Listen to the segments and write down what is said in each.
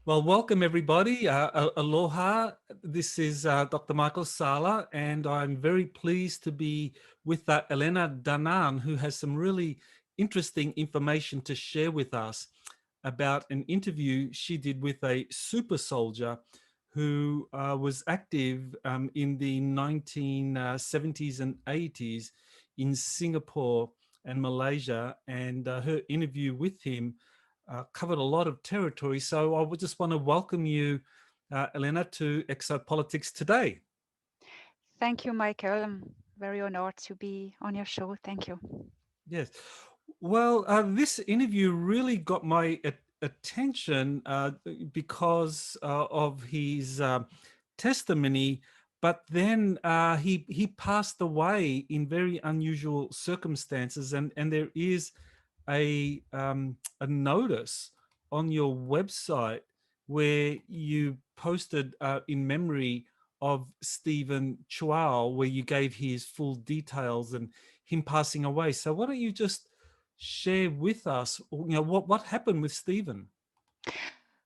Well, welcome everybody. Aloha. This is Dr. Michael Salla, and I'm very pleased to be with Elena Danaan, who has some really interesting information to share with us about an interview she did with a super soldier who was active in the 1970s and 80s in Singapore and Malaysia, and her interview with him covered a lot of territory. So I would just want to welcome you, Elena, to Exopolitics today. Thank you, Michael. I'm very honored to be on your show. Thank you. Yes. Well, this interview really got my attention because of his testimony, but then he passed away in very unusual circumstances, and there is a notice on your website where you posted in memory of Stephen Chua, where you gave his full details and him passing away. So why don't you just share with us, what happened with Stephen?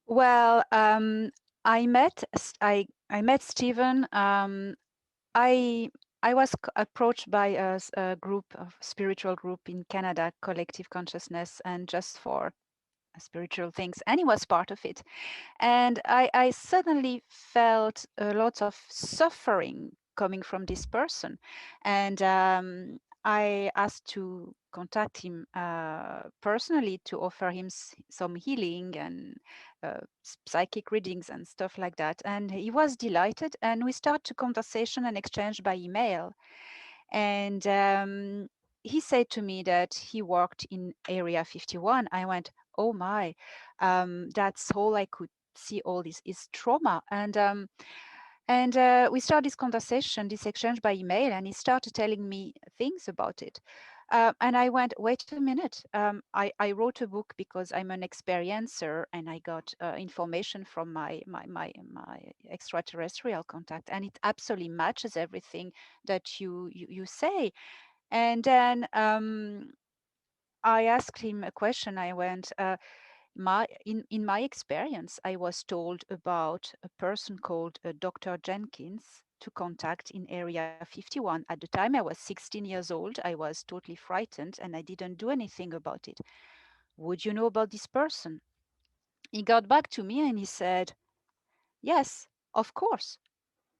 Well, I met I met Stephen. I I was approached by a group of spiritual group in Canada, Collective Consciousness, and just for spiritual things, and he was part of it. And I suddenly felt a lot of suffering coming from this person, and I asked to contact him personally to offer him some healing and psychic readings and stuff like that. And he was delighted, and we started a conversation and exchange by email. And he said to me that he worked in Area 51. I went, oh my, that's all I could see. All this is trauma. And we started this conversation, this exchange by email, and he started telling me things about it. And I went, wait a minute. I wrote a book because I'm an experiencer, and I got information from my extraterrestrial contact, and it absolutely matches everything that you say. And then I asked him a question. I went, in my experience, I was told about a person called Dr. Jenkins to contact in Area 51. At the time, I was 16 years old. I was totally frightened, and I didn't do anything about it. Would you know about this person? He got back to me and he said, yes, of course.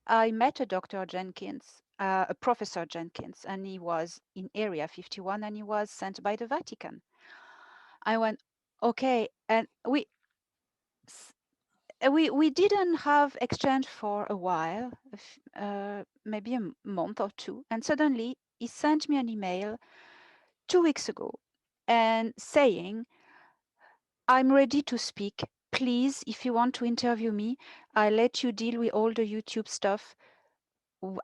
I met a Dr. Jenkins, a Professor Jenkins, and he was in Area 51 and he was sent by the Vatican. I went, okay, and we didn't have exchange for a while, maybe a month or two, and suddenly he sent me an email 2 weeks ago and saying, I'm ready to speak. Please, if you want to interview me, I'll let you deal with all the YouTube stuff.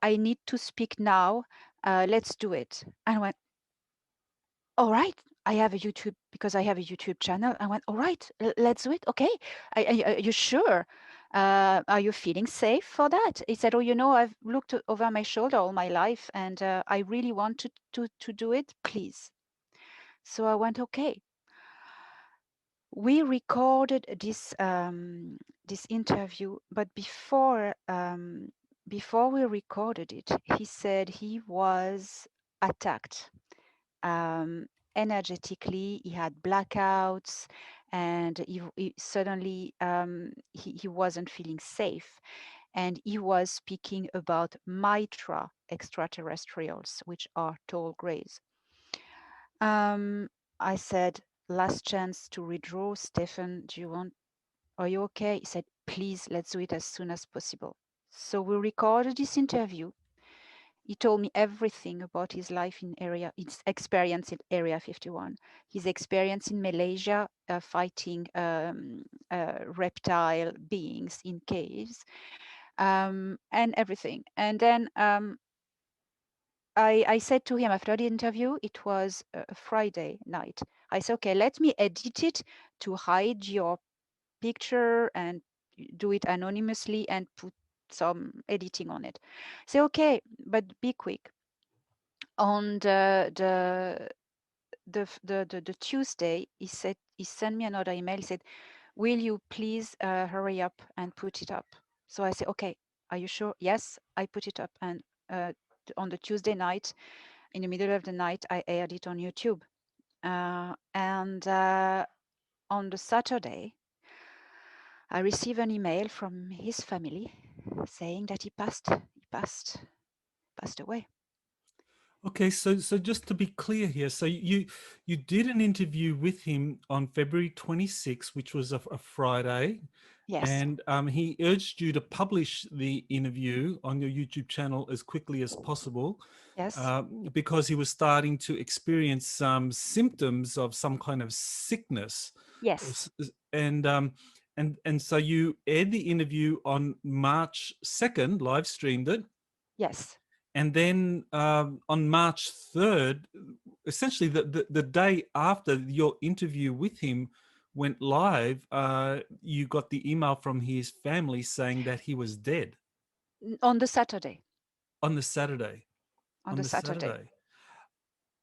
I need to speak now. Let's do it. And I went, all right. I have a YouTube because I have a YouTube channel. I went, all right, let's do it. Okay. Are you sure? Are you feeling safe for that? He said, oh, I've looked over my shoulder all my life and I really want to do it. Please. So I went, okay. We recorded this interview, but before we recorded it, he said he was attacked energetically. He had blackouts, and he suddenly he wasn't feeling safe, and he was speaking about Mitra extraterrestrials, which are tall grays. I said, last chance to withdraw. Stephen, are you okay? He said, please, let's do it as soon as possible. So we recorded this interview. He told me everything about his life his experience in Area 51, his experience in Malaysia, fighting reptile beings in caves, and everything. And then I said to him after the interview, it was a Friday night. I said, okay, let me edit it to hide your picture and do it anonymously and put some editing on it. Say, okay, but be quick. On the Tuesday, he sent me another email. He said, will you please hurry up and put it up? So I say, okay, are you sure? Yes, I put it up. And on the Tuesday night, in the middle of the night, I aired it on YouTube. And on the Saturday, I received an email from his family saying that he passed away. Okay, so just to be clear here, so you did an interview with him on February 26th, which was a Friday, Yes, and he urged you to publish the interview on your YouTube channel as quickly as possible, yes, because he was starting to experience some symptoms of some kind of sickness. yes, And and so you aired the interview on March 2nd, live streamed it, yes, and then on March 3rd, essentially the day after your interview with him went live, you got the email from his family saying that he was dead on the Saturday, on the Saturday. on On the the Saturday. Saturday.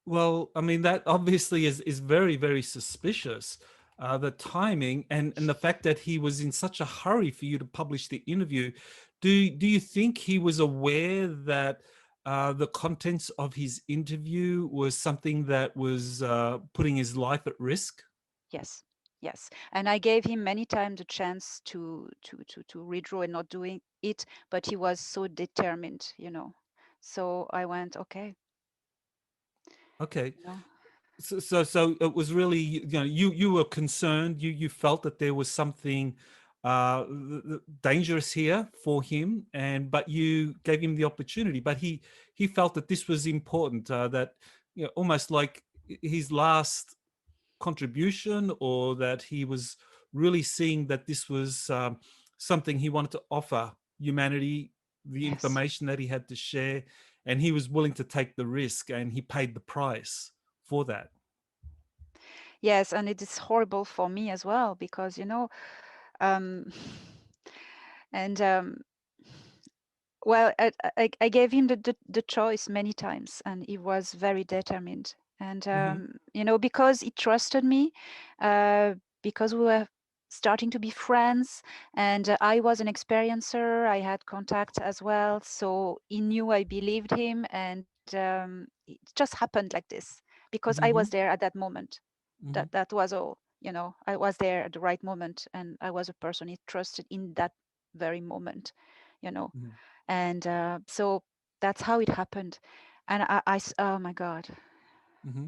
Well, I mean, that obviously is very, very suspicious. The timing and the fact that he was in such a hurry for you to publish the interview. Do you think he was aware that the contents of his interview was something that was putting his life at risk? Yes, yes. And I gave him many times a chance to redraw and not doing it, but he was so determined, you know. So I went, okay, Okay. you know. So it was really, you were concerned, you felt that there was something dangerous here for him, and but you gave him the opportunity, but he felt that this was important, that almost like his last contribution, or that he was really seeing that this was something he wanted to offer humanity, the Yes. information that he had to share, and he was willing to take the risk, and he paid the price for that. Yes, and it is horrible for me as well because, um, and well, I gave him the choice many times, and he was very determined. And Hmm. because he trusted me, uh, because we were starting to be friends, and I was an experiencer. I had contact as well, so he knew I believed him, and it just happened like this because I was Hmm. there at that moment. Hmm. That was all. I was there at the right moment, and I was a person he trusted in that very moment. You know Hmm. and so that's how it happened. And oh my God. Hmm.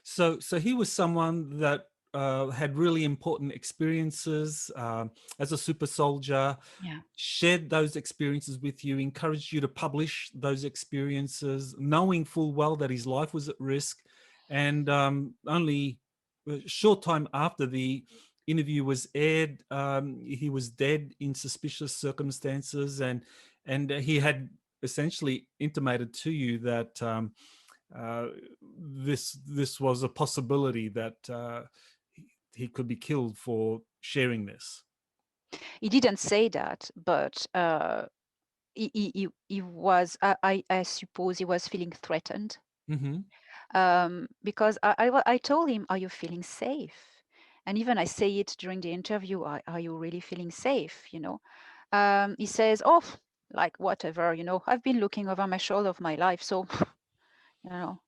So he was someone that had really important experiences as a super soldier, Yeah. shared those experiences with you, encouraged you to publish those experiences, knowing full well that his life was at risk. And only a short time after the interview was aired, he was dead in suspicious circumstances, and he had essentially intimated to you that uh, this was a possibility that he could be killed for sharing this. He didn't say that, but he was, I suppose he was feeling threatened, Hmm. because I told him, are you feeling safe? And even I say it during the interview, are you really feeling safe? He says, oh, like whatever, I've been looking over my shoulder of my life, so you know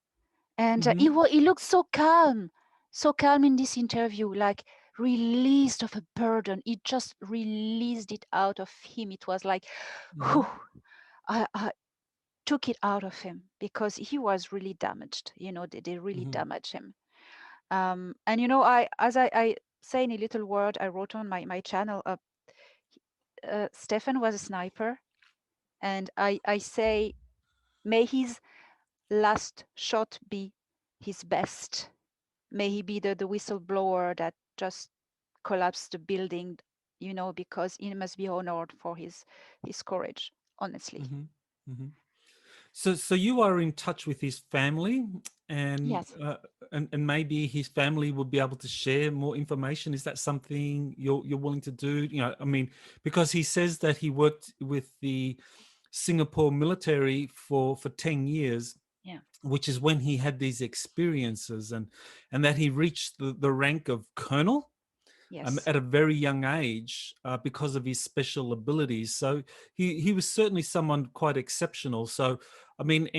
and Hmm. he looked so calm in this interview, like released of a burden. He just released it out of him. It was like, Hmm. whew, I took it out of him because he was really damaged. They really Hmm. damaged him. And I as I say in a little word I wrote on my channel, Stephen was a sniper, and I say, may his last shot be his best. May he be the whistleblower that just collapsed the building, because he must be honored for his courage, honestly. Hmm. Hmm. So you are in touch with his family, and Yes. and maybe his family would be able to share more information. Is that something you're willing to do? I mean, because he says that he worked with the Singapore military for 10 years, Yeah. which is when he had these experiences, and that he reached the rank of colonel. Yes. at a very young age because of his special abilities. So he was certainly someone quite exceptional. So, I mean,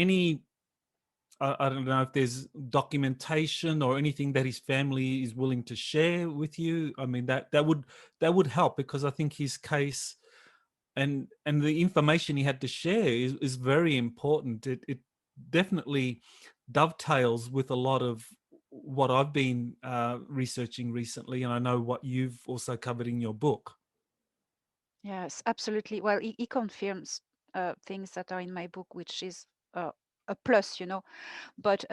I don't know if there's documentation or anything that his family is willing to share with you. I mean, that would help, because I think his case and the information he had to share is very important. It definitely dovetails with a lot of what I've been researching recently, and I know what you've also covered in your book. Yes, absolutely. Well, he confirms things that are in my book, which is a plus, you know. But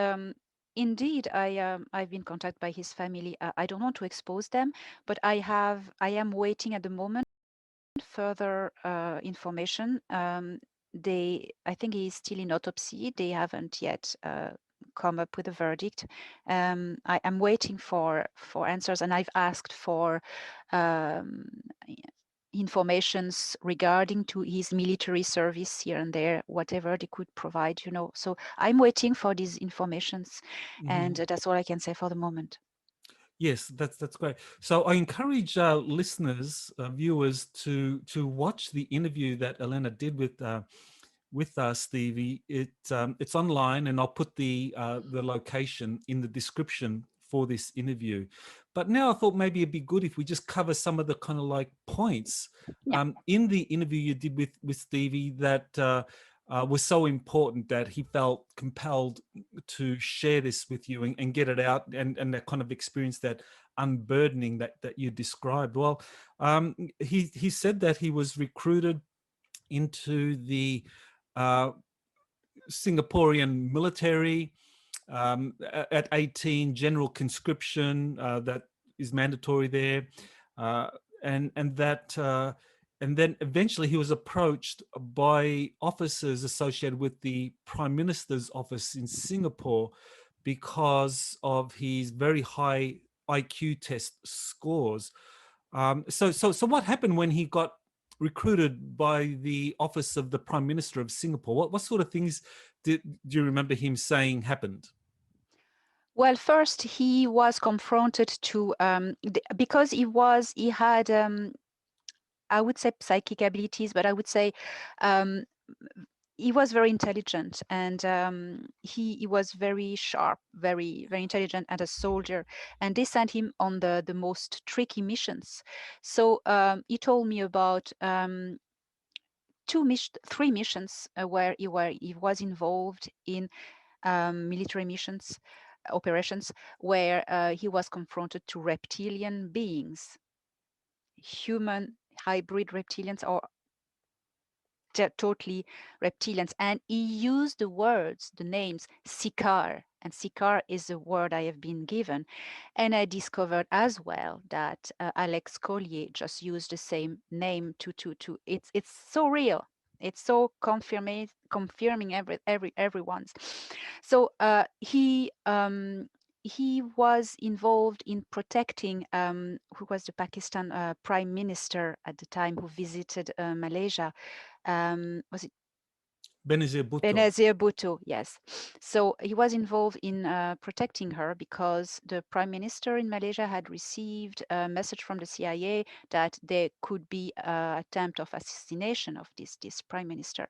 indeed, I've been contacted by his family. I don't want to expose them, but I am waiting at the moment further information. I think he is still in autopsy. They haven't yet come up with a verdict. I am waiting for answers, and I've asked for um, informations regarding to his military service here and there, whatever they could provide, you know. So I'm waiting for these informations, and that's all I can say for the moment. Yes, that's great. So I encourage listeners, viewers, to watch the interview that Elena did with Stevie. It's online, and I'll put the location in the description for this interview. But now I thought maybe it'd be good if we just cover some of the kind of like points Yeah. in the interview you did with Stevie that was so important that he felt compelled to share this with you and get it out, and that kind of experience, that unburdening that you described. Well, he said that he was recruited into the uh, Singaporean military at 18, general conscription that is mandatory there, uh, and that and then eventually he was approached by officers associated with the Prime Minister's office in Singapore because of his very high IQ test scores. So what happened when he got recruited by the office of the Prime Minister of Singapore? What sort of things do you remember him saying happened? Well, first he was confronted to because he had I would say psychic abilities, but I would say um, he was very intelligent, and he was very sharp, very intelligent, and a soldier. And they sent him on the most tricky missions. So he told me about three missions where he was involved in military missions operations where he was confronted to reptilian beings, human hybrid reptilians, or totally reptilians. And he used the names Sikar, and Sikar is a word I have been given. And I discovered as well that Alex Collier just used the same name to it's so real. It's so confirming everyone's. So he was involved in protecting who was the Pakistan prime minister at the time, who visited Malaysia. Was it Benazir Bhutto. Benazir Bhutto? Yes. So he was involved in protecting her because the prime minister in Malaysia had received a message from the CIA that there could be an attempt of assassination of this prime minister,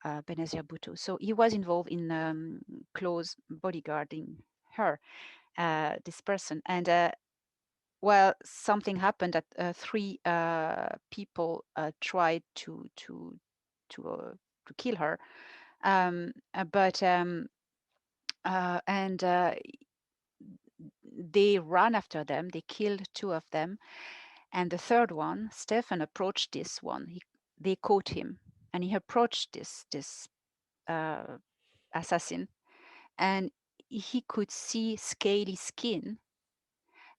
Benazir Bhutto. So he was involved in close bodyguarding her, this person. And well, something happened that three people tried to kill her, but and they ran after them. They killed two of them, and the third one, Stephen, approached this one. They caught him, and he approached this assassin, and he could see scaly skin,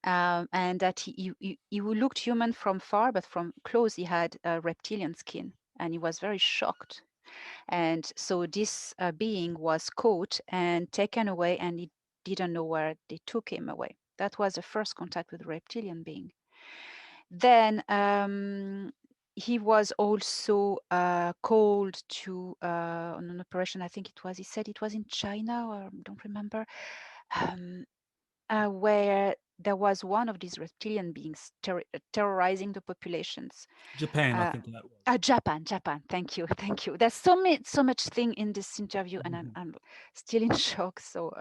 and that he looked human from far, but from close he had reptilian skin, and he was very shocked. And so this being was caught and taken away, and he didn't know where they took him away. That was the first contact with the reptilian being. Then he was also called to on an operation. I think it was, he said it was in China, or I don't remember, where there was one of these reptilian beings terrorizing the populations. Japan, I think that was. Japan. Thank you. There's so much thing in this interview, and I'm still in shock. So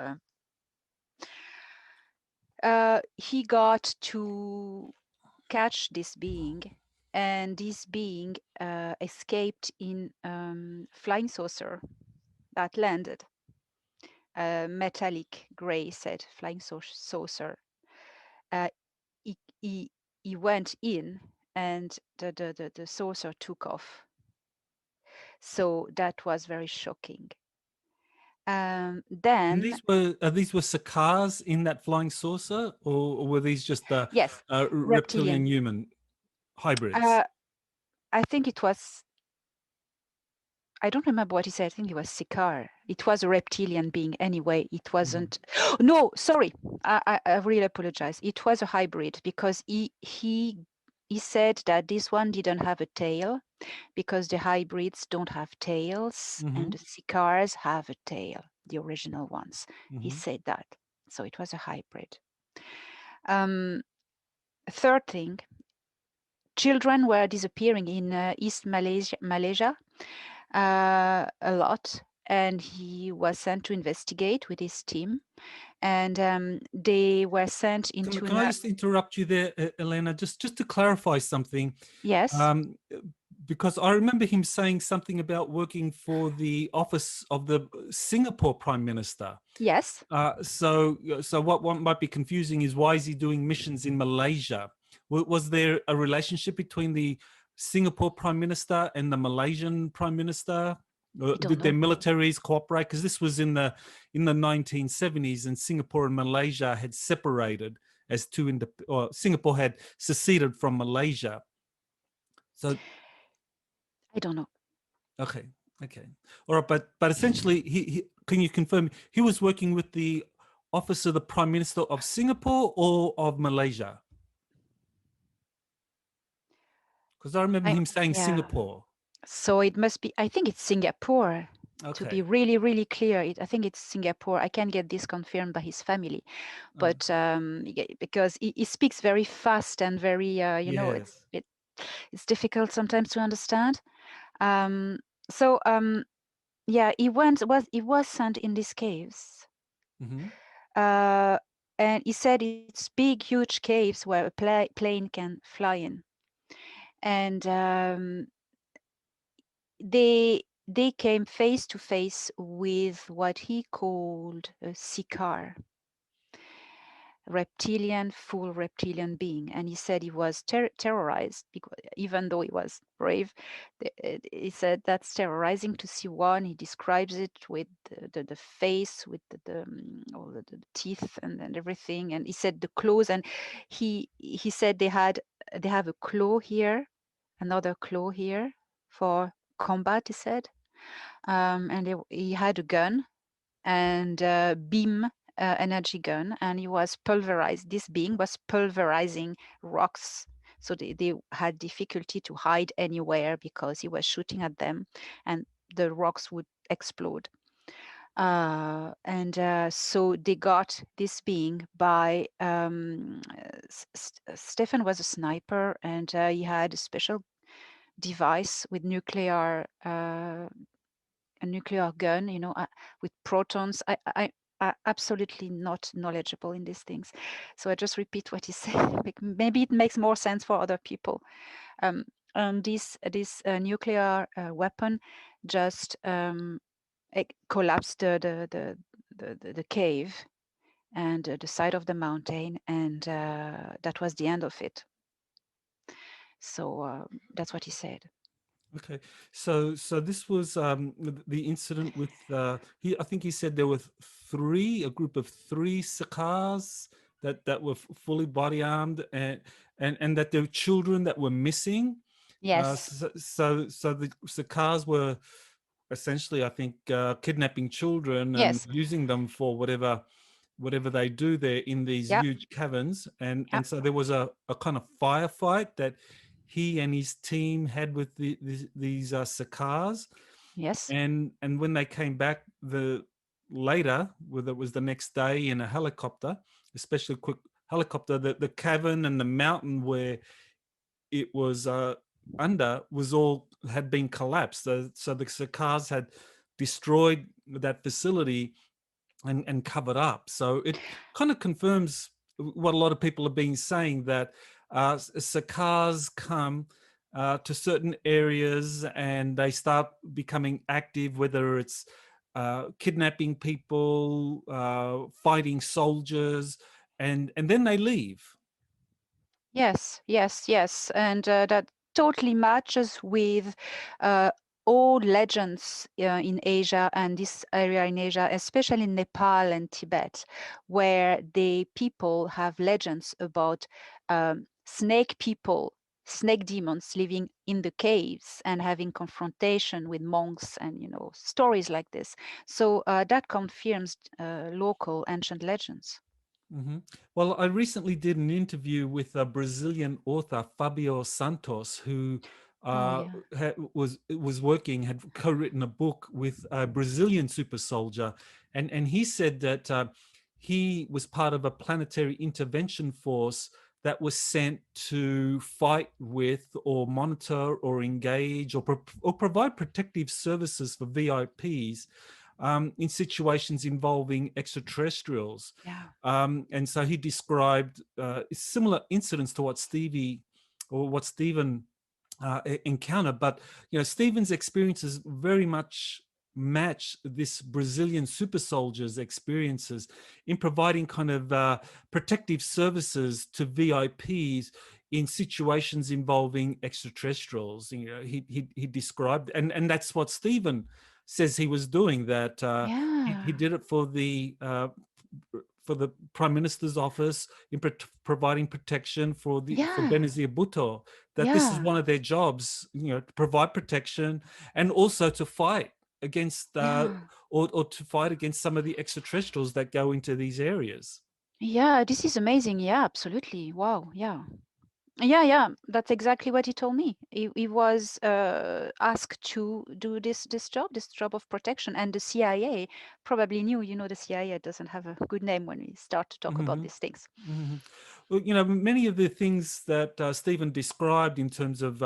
he got to catch this being, and this being escaped in flying saucer that landed. Metallic gray said flying saucer. He went in, and the saucer took off. So that was very shocking. Then And these were cicars in that flying saucer, or were these just yes, reptilian human hybrids? I think it was. I don't remember what he said. I think it was Sicar. It was a reptilian being anyway. It wasn't. No, sorry. I really apologize. It was a hybrid, because he said that this one didn't have a tail, because the hybrids don't have tails, and the Sicars have a tail, the original ones. He said that. So it was a hybrid. Third thing, children were disappearing in East Malaysia a lot, and he was sent to investigate with his team, and they were sent into. Can I just interrupt you there, Elena, just to clarify something? Yes. Because I remember him saying something about working for the office of the Singapore Prime Minister. Yes. So what might be confusing is, why is he doing missions in Malaysia? Was there a relationship between the Singapore Prime Minister and the Malaysian Prime Minister? Did their militaries cooperate? Because this was in the 1970s, and Singapore and Malaysia had separated as two, or Singapore had seceded from Malaysia. So I don't know. Okay. All right, but essentially, he can you confirm he was working with the office of the Prime Minister of Singapore or of Malaysia? Because I remember him saying Singapore. So it must be, I think it's Singapore. Okay. To be really, really clear, I think it's Singapore. I can get this confirmed by his family, but because he speaks very fast and very, it's difficult sometimes to understand. Yeah, he was sent in these caves, and he said it's big, huge caves where a plane can fly in, and they came face to face with what he called a Sikar, full reptilian being, and he said he was terrorized, because even though he was brave, he said that's terrorizing to see one. He describes it with the face, with all the teeth and everything, and he said the claws, and he said they have a claw here, another claw here for combat, he said, and he had a gun and a beam energy gun, and he was pulverized. This being was pulverizing rocks, so they had difficulty to hide anywhere, because he was shooting at them and the rocks would explode. So they got this being by Stephen was a sniper, and he had a special device with a nuclear gun, with protons. I absolutely not knowledgeable in these things, so I just repeat what he said. Maybe it makes more sense for other people. And this nuclear weapon just collapsed the cave and the side of the mountain, and that was the end of it. So that's what he said. Okay, so this was the incident with I think he said there were a group of three Sicars that were fully body armed, and that there were children that were missing. Yes. So the Sicars were essentially, I think, kidnapping children and using them for whatever they do there in these huge caverns, and so there was a kind of firefight that he and his team had with these Sicars. Yes. And when they came back later, whether it was the next day in a helicopter, especially quick helicopter, the cavern and the mountain where it was under was all had been collapsed. So the Sakars had destroyed that facility and covered up. So it kind of confirms what a lot of people have been saying, that Sakars come to certain areas and they start becoming active, whether it's kidnapping people, fighting soldiers, and then they leave. Yes, yes, yes. And that totally matches with old legends in Asia and this area in Asia, especially in Nepal and Tibet, where the people have legends about snake people, snake demons living in the caves and having confrontation with monks and, stories like this. So that confirms local ancient legends. Well, I recently did an interview with a Brazilian author, Fabio Santos, who Oh, yeah. had co-written a book with a Brazilian super soldier, and he said that he was part of a planetary intervention force that was sent to fight with, or monitor, or engage, or provide protective services for VIPs in situations involving extraterrestrials. Yeah. And so he described similar incidents to what Stephen encountered. But Stephen's experiences very much match this Brazilian super soldier's experiences in providing kind of protective services to VIPs in situations involving extraterrestrials. He described, and that's what Stephen says he was doing. That he did it for the Prime Minister's office in providing protection for Benazir Bhutto. That this is one of their jobs, to provide protection and also to fight against or to fight against some of the extraterrestrials that go into these areas. Yeah, this is amazing. Yeah, absolutely. Wow. Yeah. Yeah, that's exactly what he told me. He was asked to do this job of protection, and the CIA probably knew. The CIA doesn't have a good name when we start to talk about these things. Well, many of the things that Stephen described in terms of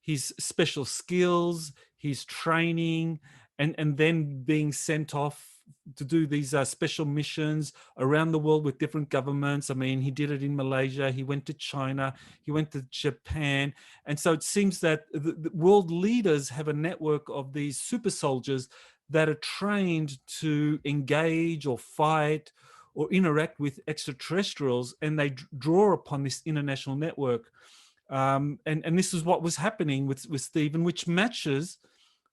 his special skills, his training, and then being sent off to do these special missions around the world with different governments. I mean, he did it in Malaysia, he went to China, he went to Japan. And so it seems that the world leaders have a network of these super soldiers that are trained to engage or fight or interact with extraterrestrials, and they draw upon this international network. And this is what was happening with Stephen, which matches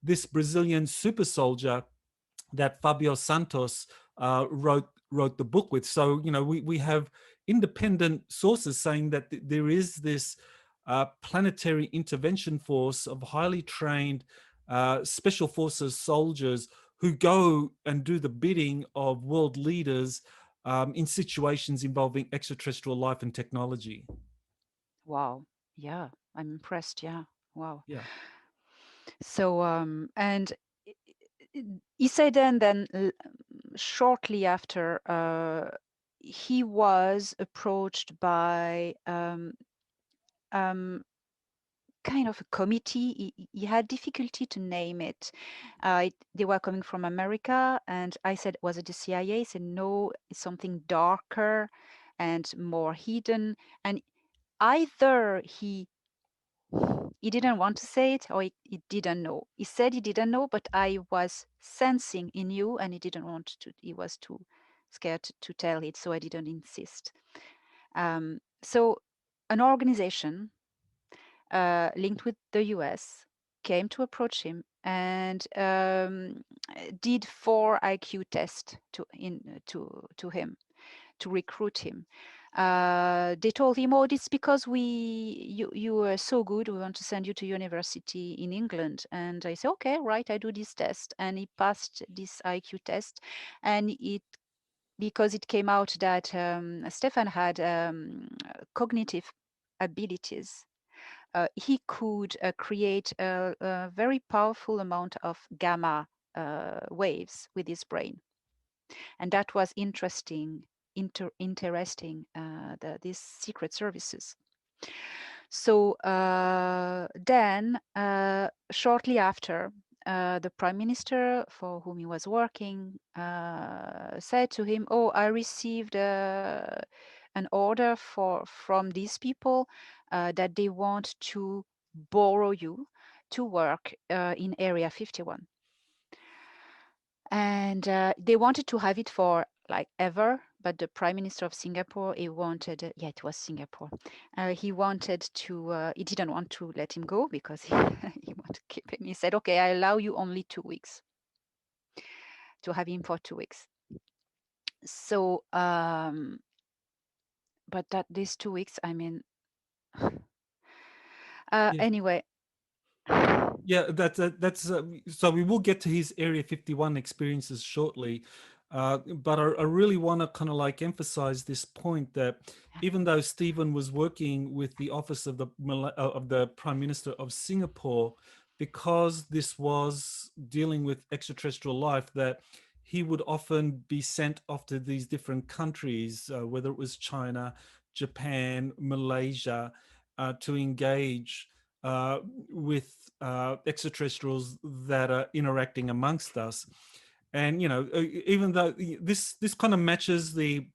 this Brazilian super soldier that Fabio Santos wrote the book with. So we have independent sources saying that there is this planetary intervention force of highly trained special forces soldiers who go and do the bidding of world leaders in situations involving extraterrestrial life and technology. Wow. Yeah, I'm impressed. Yeah. Wow. Yeah. So, and he said then shortly after, he was approached by kind of a committee. He had difficulty to name it. They were coming from America, and I said, was it the CIA? He said, no, it's something darker and more hidden. And either he didn't want to say it, or he didn't know. He said he didn't know, but I was sensing he knew, and he didn't want to. He was too scared to tell it, so I didn't insist. So an organization linked with the US came to approach him and did 4 IQ tests to him to recruit him. They told him, "Oh, it's because you are so good. We want to send you to university in England." And I said, "Okay, right. I do this test." And he passed this IQ test, and because it came out that Stefan had cognitive abilities. He could create a very powerful amount of gamma waves with his brain. And that was interesting interesting, these secret services. So then, shortly after, the prime minister for whom he was working said to him, "Oh, I received an order from these people that they want to borrow you to work in Area 51." And they wanted to have it for like ever, but the prime minister of Singapore, he wanted, yeah, it was Singapore. He didn't want to let him go because he wanted to keep him. He said, "Okay, I allow you only 2 weeks to have him for 2 weeks." So, but that these 2 weeks, I mean, Yeah. anyway. Yeah, that's so we will get to his Area 51 experiences shortly, but I really want to kind of like emphasize this point that even though Stephen was working with the office of the Prime Minister of Singapore, because this was dealing with extraterrestrial life, that he would often be sent off to these different countries, whether it was China, Japan, Malaysia, to engage with extraterrestrials that are interacting amongst us. And even though this kind of matches the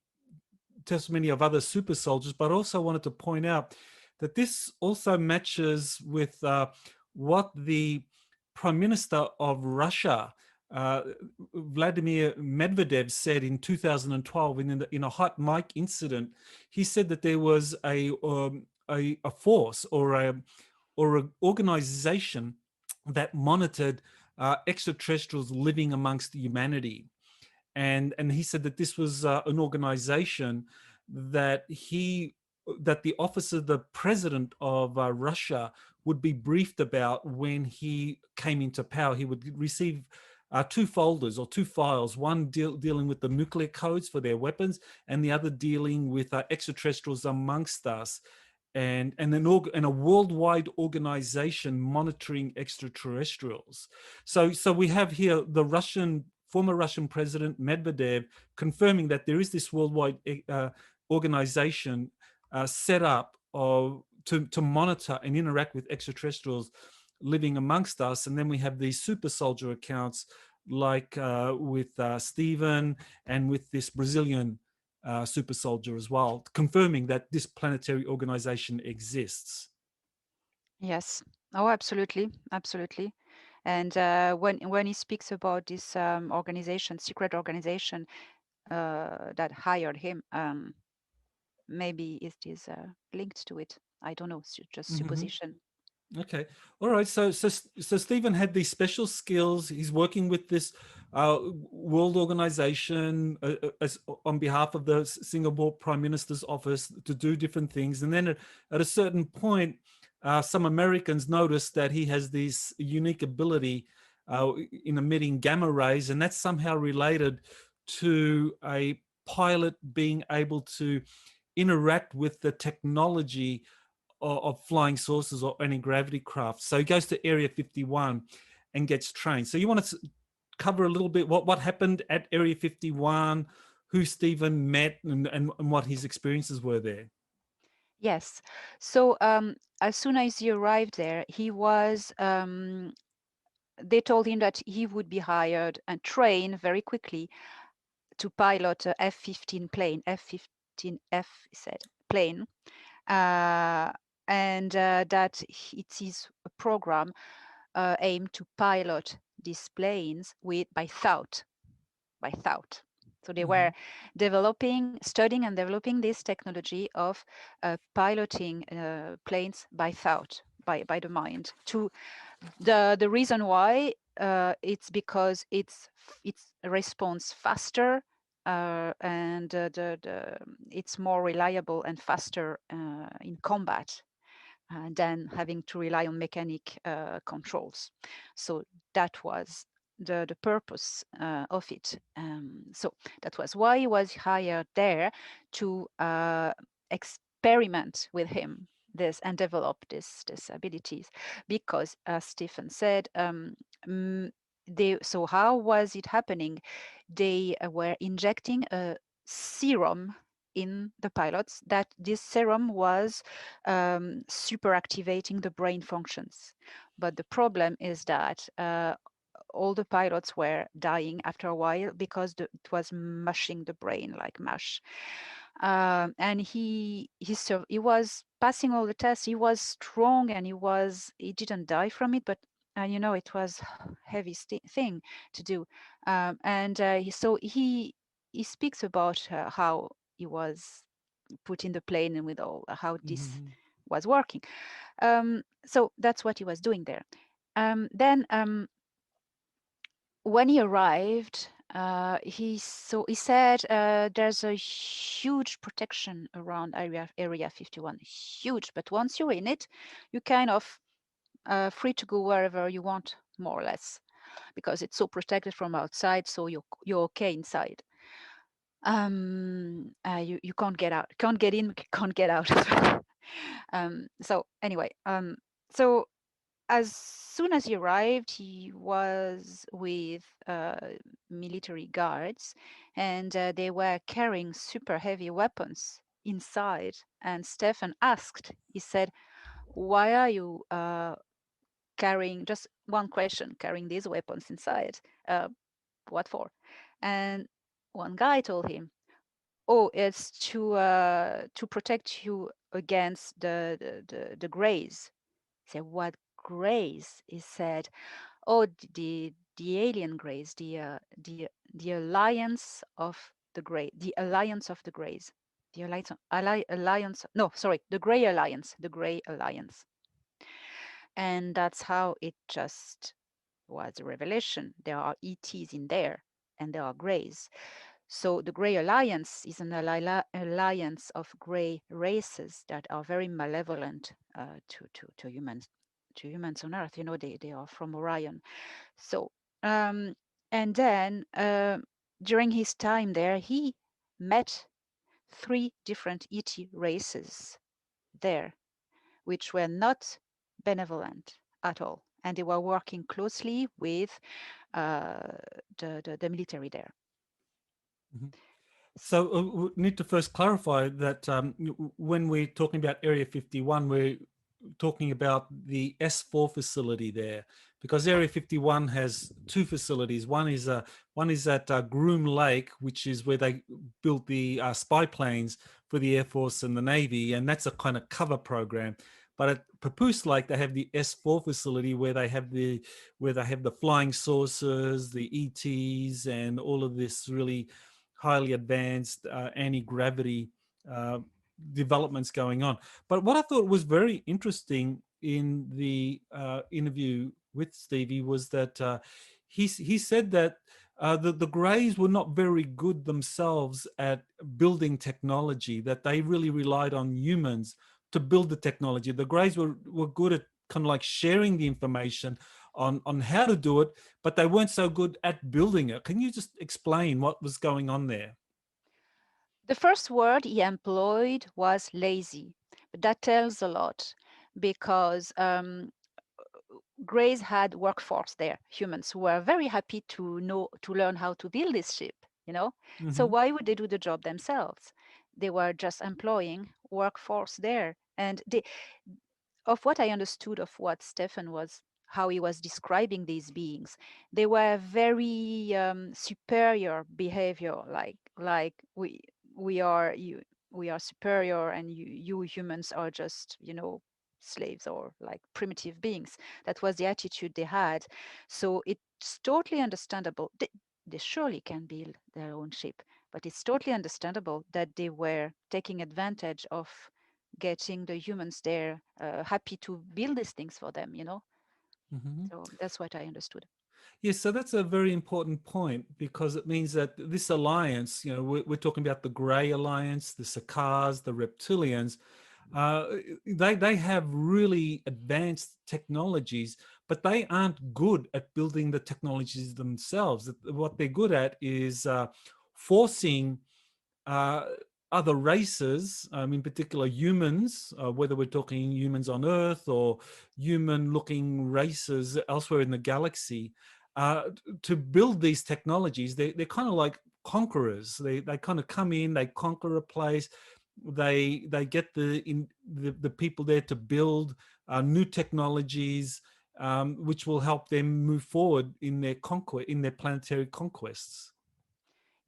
testimony of other super soldiers, but I also wanted to point out that this also matches with what the Prime Minister of Russia, Vladimir Medvedev, said in 2012 in a hot mic incident. He said that there was a force or an organization that monitored extraterrestrials living amongst humanity. And he said that this was an organization that the office of the president of Russia would be briefed about when he came into power. He would receive two folders or two files, one dealing with the nuclear codes for their weapons and the other dealing with extraterrestrials amongst us, and a worldwide organization monitoring extraterrestrials. So we have here the former Russian President Medvedev confirming that there is this worldwide organization set up to monitor and interact with extraterrestrials living amongst us. And then we have these super soldier accounts like with Stephen and with this Brazilian super soldier as well, confirming that this planetary organization exists. Yes. Oh, absolutely, absolutely. And when he speaks about this organization, secret organization that hired him, maybe it is linked to it. I don't know. It's just supposition. Okay. All right. So Stephen had these special skills. He's working with this world organization on behalf of the Singapore Prime Minister's office to do different things. And then at a certain point, some Americans noticed that he has this unique ability in emitting gamma rays, and that's somehow related to a pilot being able to interact with the technology of flying saucers or any gravity craft. So he goes to Area 51 and gets trained. So you want to cover a little bit what happened at Area 51, who Stephen met, and what his experiences were there. Yes. So as soon as he arrived there, they told him that he would be hired and trained very quickly to pilot a F-15 plane, F-15F, he said, plane, and that it is a program aimed to pilot these planes by thought. So they were studying and developing this technology of piloting planes by thought, by the mind. The reason why it's because it's responds faster and it's more reliable and faster in combat than having to rely on mechanic controls. So that was the purpose of it. So that was why he was hired there to experiment with him this and develop this abilities, because as Stephen said, so how was it happening? They were injecting a serum in the pilots, that this serum was super activating the brain functions. But the problem is that all the pilots were dying after a while because it was mushing the brain like mush. And he was passing all the tests. He was strong, and he didn't die from it, but you know, it was heavy thing to do. And he speaks about how he was put in the plane and with all how this Mhm. was working. So that's what he was doing there. Then when he arrived, he said there's a huge protection around area 51, huge. But once you're in it, you kind of free to go wherever you want, more or less, because it's so protected from outside. So you're okay inside. You can't get out, can't get in, can't get out. So anyway, so as soon as he arrived, he was with military guards, and they were carrying super heavy weapons inside. And Stephen asked, he said, "Why are you carrying, just one question, carrying these weapons inside? What for?" And one guy told him, "Oh, it's to protect you against the greys." He said, "What greys?" He said, "Oh, the alien greys, the alliance of the grey, the alliance of the greys, the alliance. No, sorry, the Grey Alliance, the Grey Alliance." And that's how it just was a revelation. There are ETs in there, and there are greys. So the Grey Alliance is an alliance of grey races that are very malevolent to humans on Earth. You know, they are from Orion. So and then during his time there, he met 3 different ET races there, which were not benevolent at all, and they were working closely with the military there. Mhm. So we need to first clarify that when we're talking about Area 51, we're talking about the S4 facility there, because Area 51 has 2 facilities. One is at Groom Lake, which is where they built the spy planes for the Air Force and the Navy, and that's a kind of cover program. But at Papoose Lake, they have the S4 facility where they have the flying saucers, the ETs, and all of this really highly advanced anti-gravity developments going on. But what I thought was very interesting in the interview with Stevie was that he said that the Greys were not very good themselves at building technology, that they really relied on humans to build the technology. The Greys were good at kind of like sharing the information on how to do it, but they weren't so good at building it. Can you just explain what was going on there? The first word he employed was lazy, but that tells a lot, because Greys had workforce there, humans who were very happy to learn how to build this ship, you know. So Mm-hmm. why would they do the job themselves? They were just employing workforce there, and of what I understood of what Stephen was, how he was describing these beings, they were very superior behavior, like we are you we are superior, and you humans are just, you know, slaves or like primitive beings. That was the attitude they had. So it's totally understandable. They surely can build their own ship, but it's totally understandable that they were taking advantage of getting the humans there happy to build these things for them, you know. Mm-hmm. So that's what I understood. Yes, so that's a very important point, because it means that this alliance, you know, we're talking about the Grey Alliance, the Sakars, the Reptilians. Uh, they have really advanced technologies, but they aren't good at building the technologies themselves. What they're good at is forcing uh, other races, in particular humans, whether we're talking humans on Earth or human-looking races elsewhere in the galaxy, to build these technologies. They're kind of like conquerors. They kind of come in, they conquer a place, they get the people there to build new technologies, which will help them move forward in their planetary conquests.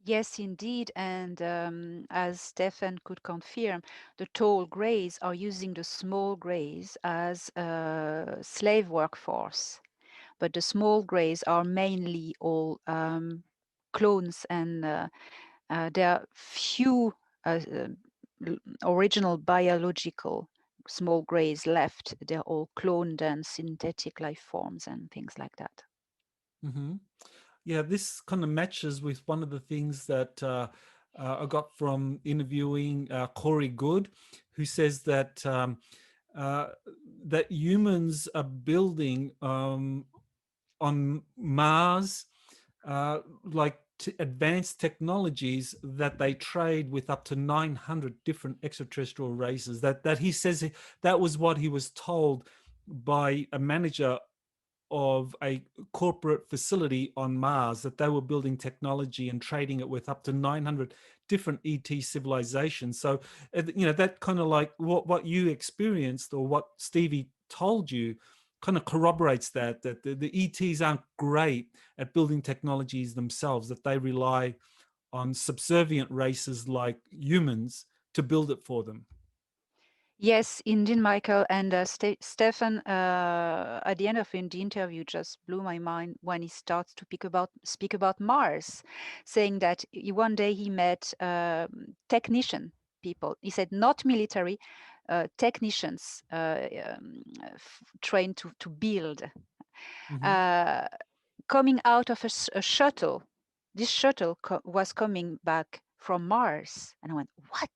Yes, indeed. And as Stephen could confirm, the tall greys are using the small greys as a slave workforce. But the small greys are mainly all clones, and there are few original biological small greys left. They're all cloned and synthetic life forms and things like that. Mm-hmm. Yeah, this kind of matches with one of the things that I got from interviewing Corey Good, who says that uh, that humans are building on Mars like advanced technologies that they trade with up to 900 different extraterrestrial races. That he says that was what he was told by a manager of a corporate facility on Mars, that they were building technology and trading it with up to 900 different ET civilizations. So, that kind of like what you experienced, or what Stevie told you, kind of corroborates that the ETs aren't great at building technologies themselves, that they rely on subservient races like humans to build it for them. Yes, indeed, Michael. And Stefan, at the end of the interview, just blew my mind when he starts to speak about Mars, saying that one day he met technician people. He said not military, technicians trained to build, Mm-hmm. coming out of a shuttle. This shuttle was coming back from Mars, and I went, "What?"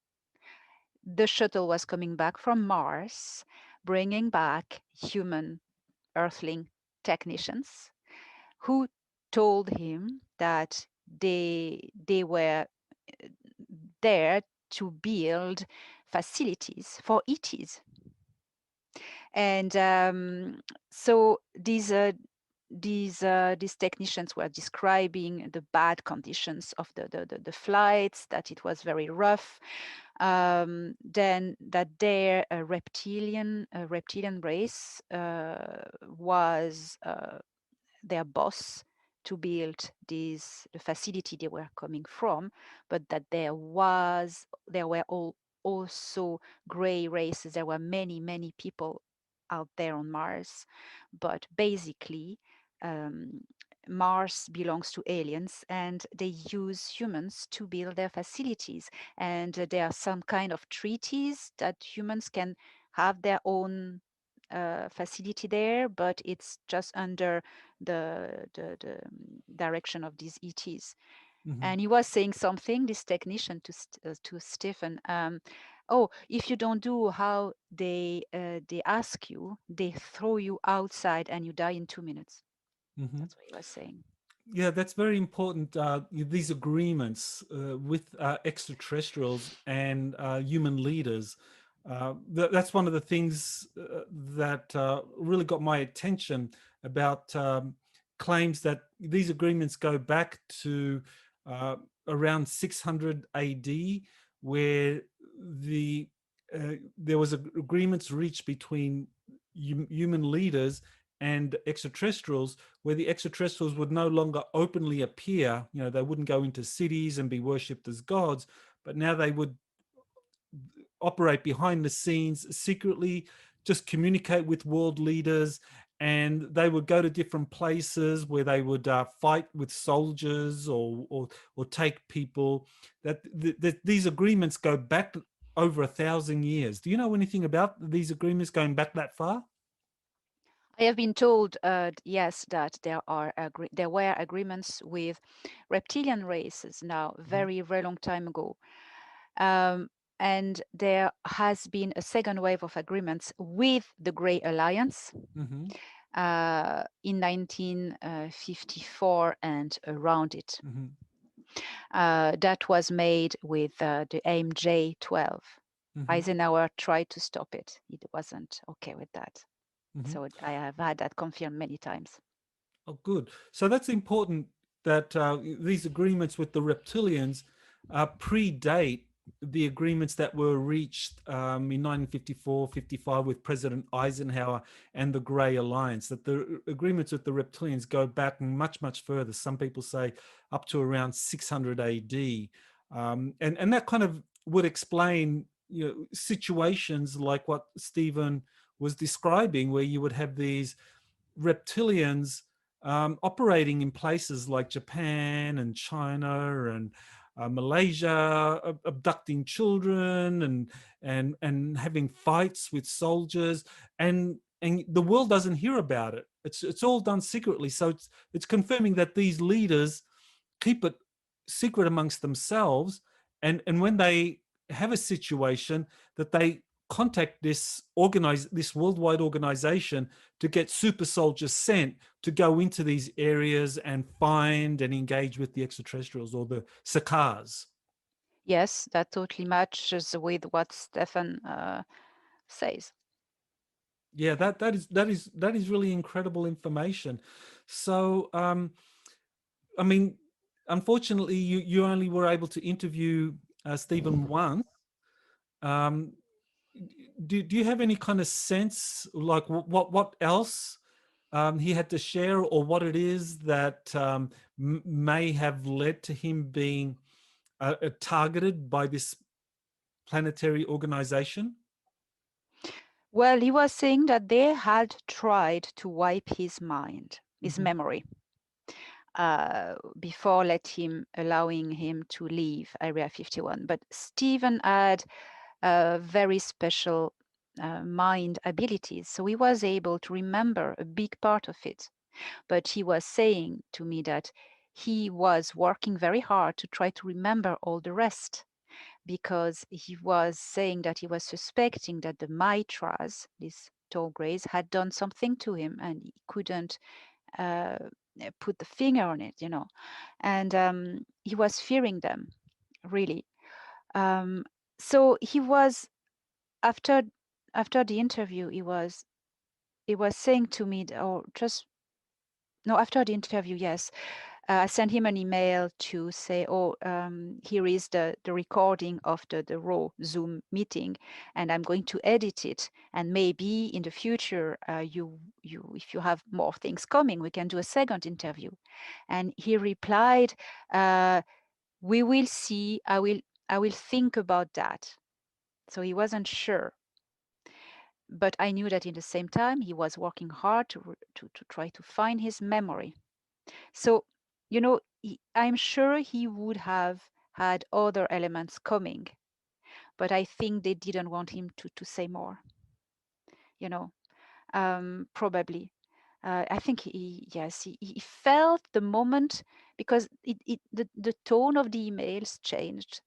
The shuttle was coming back from Mars, bringing back human Earthling technicians who told him that they were there to build facilities for ETs. And so these technicians were describing the bad conditions of the flights, that it was very rough, then that their reptilian race was their boss to build the facility they were coming from, but that there were also gray races. There were many people out there on Mars, but basically Mars belongs to aliens, and they use humans to build their facilities. And there are some kind of treaties that humans can have their own facility there, but it's just under the direction of these ETs. Mm-hmm. And he was saying something, this technician, to Stephen. Oh, if you don't do how they ask you, they throw you outside and you die in 2 minutes. Mm-hmm. That's what he was saying. Yeah, that's very important. These agreements with extraterrestrials and human leaders. That's one of the things that really got my attention about claims that these agreements go back to uh, around 600 AD, where there was agreements reached between human leaders and extraterrestrials, where the extraterrestrials would no longer openly appear. They wouldn't go into cities and be worshipped as gods, but now they would operate behind the scenes secretly, just communicate with world leaders, and they would go to different places where they would fight with soldiers or take people. These agreements go back over 1,000 years. Do you know anything about these agreements going back that far? I have been told, yes, that there were agreements with reptilian races now, very long time ago. And there has been a second wave of agreements with the Grey Alliance Mm-hmm. in 1954 and around it. Mm-hmm. That was made with the AIM-J12. Mm-hmm. Eisenhower tried to stop it. It wasn't okay with that. Mm-hmm. So I have had that confirmed many times. Oh, good. So that's important that these agreements with the reptilians predate the agreements that were reached in 1954, 55 with President Eisenhower and the Grey Alliance, that the agreements with the reptilians go back much, much further. Some people say up to around 600 AD. And that kind of would explain, you know, situations like what Stephen was describing, where you would have these reptilians operating in places like Japan and China and Malaysia, abducting children and having fights with soldiers, and the world doesn't hear about it. It's all done secretly. So it's confirming that these leaders keep it secret amongst themselves, and when they have a situation, that they contact this worldwide organization to get super soldiers sent to go into these areas and find and engage with the extraterrestrials, or the Sakars. Yes, that totally matches with what Stephen says. Yeah, that is really incredible information. So I mean, unfortunately, you only were able to interview Stephen once. Um, do you have any kind of sense, like what else he had to share, or what it is that may have led to him being targeted by this planetary organization? Well, he was saying that they had tried to wipe his mind, his Hmm. memory, before allowing him to leave Area 51. But Stephen had very special mind abilities, so he was able to remember a big part of it. But he was saying to me that he was working very hard to try to remember all the rest, because he was saying that he was suspecting that the Mitras, these tall grays, had done something to him, and he couldn't uh, put the finger on it, you know. And he was fearing them, really. So he was, after the interview, he was saying to me, or just no, after the interview, yes, I sent him an email to say, oh, here is the recording of the raw Zoom meeting, and I'm going to edit it. And maybe in the future, if you have more things coming, we can do a second interview. And he replied, we will see. I will think about that. So he wasn't sure. But I knew that in the same time, he was working hard to try to find his memory. So, you know, I'm sure he would have had other elements coming, but I think they didn't want him to say more, you know, probably. I think he felt the moment, because the tone of the emails changed.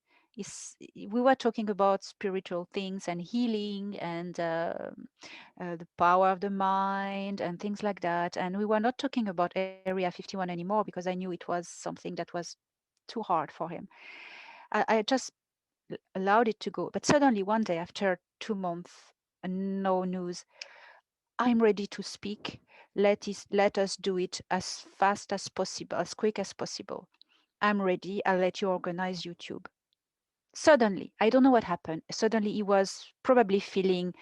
We were talking about spiritual things and healing and the power of the mind and things like that. And we were not talking about Area 51 anymore, because I knew it was something that was too hard for him. I just allowed it to go. But suddenly one day, after 2 months and no news, I'm ready to speak. Let us do it as fast as possible, as quick as possible. I'm ready. I'll let you organize YouTube. Suddenly, I don't know what happened. Suddenly, he was probably feeling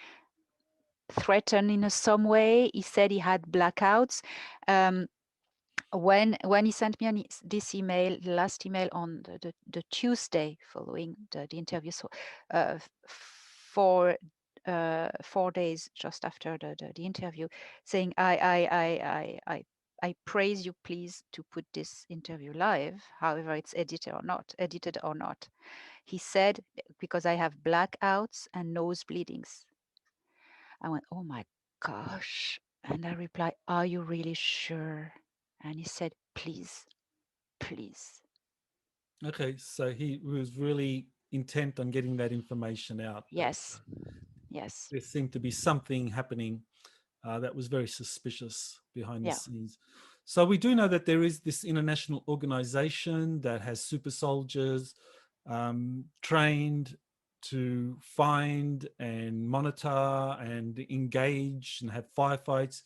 threatened in some way. He said he had blackouts. When he sent me this email, the last email on the Tuesday following the interview, so for 4 days just after the interview, saying I praise you, please, to put this interview live, however it's edited or not. He said, because I have blackouts and nose bleedings. I went, oh my gosh. And I replied, are you really sure? And he said, please, please. Okay, so he was really intent on getting that information out. That Yes, yes, there seemed to be something happening that was very suspicious behind the yeah. scenes. So we do know that there is this international organization that has super soldiers trained to find and monitor and engage and have firefights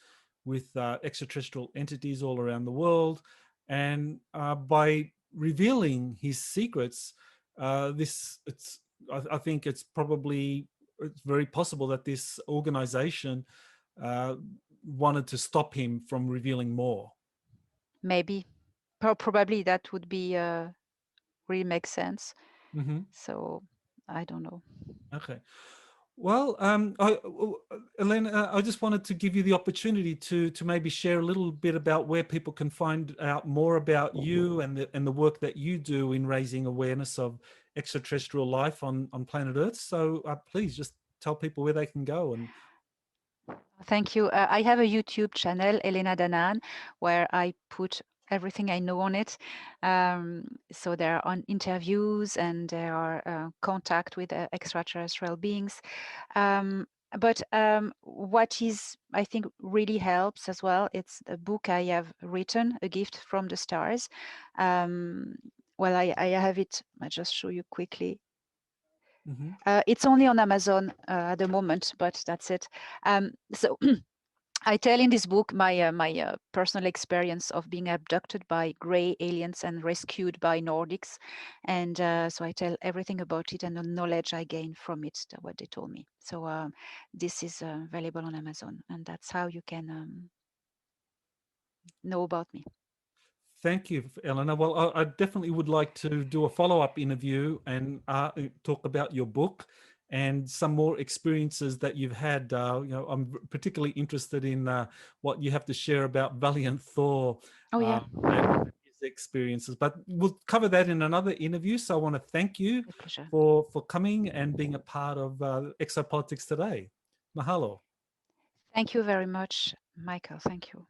with extraterrestrial entities all around the world. and by revealing his secrets, I think it's very possible that this organization wanted to stop him from revealing more. Maybe, probably that would be really makes sense. Mm-hmm. So I don't know. Okay. Well, Elena, I just wanted to give you the opportunity to maybe share a little bit about where people can find out more about you and the work that you do in raising awareness of extraterrestrial life on planet Earth. So please just tell people where they can go. And Thank you. I have a YouTube channel, Elena Danaan, where I put everything I know on it. So there are on interviews and there are contact with extraterrestrial beings. But what is, I think, really helps as well, it's a book I have written, A Gift from the Stars. Well, I have it, I'll just show you quickly. mm-hmm. It's only on Amazon at the moment, but that's it. So I tell in this book my personal experience of being abducted by gray aliens and rescued by Nordics, and so I tell everything about it and the knowledge I gained from it, what they told me. So this is available on Amazon, and that's how you can know about me. Thank you, Eleanor. Well, I definitely would like to do a follow-up interview and talk about your book and some more experiences that you've had. I'm particularly interested in what you have to share about Valiant Thor Oh yeah, and his experiences. But we'll cover that in another interview. So I want to thank you with pleasure. for coming and being a part of Exopolitics today. Mahalo. Thank you very much, Michael. Thank you.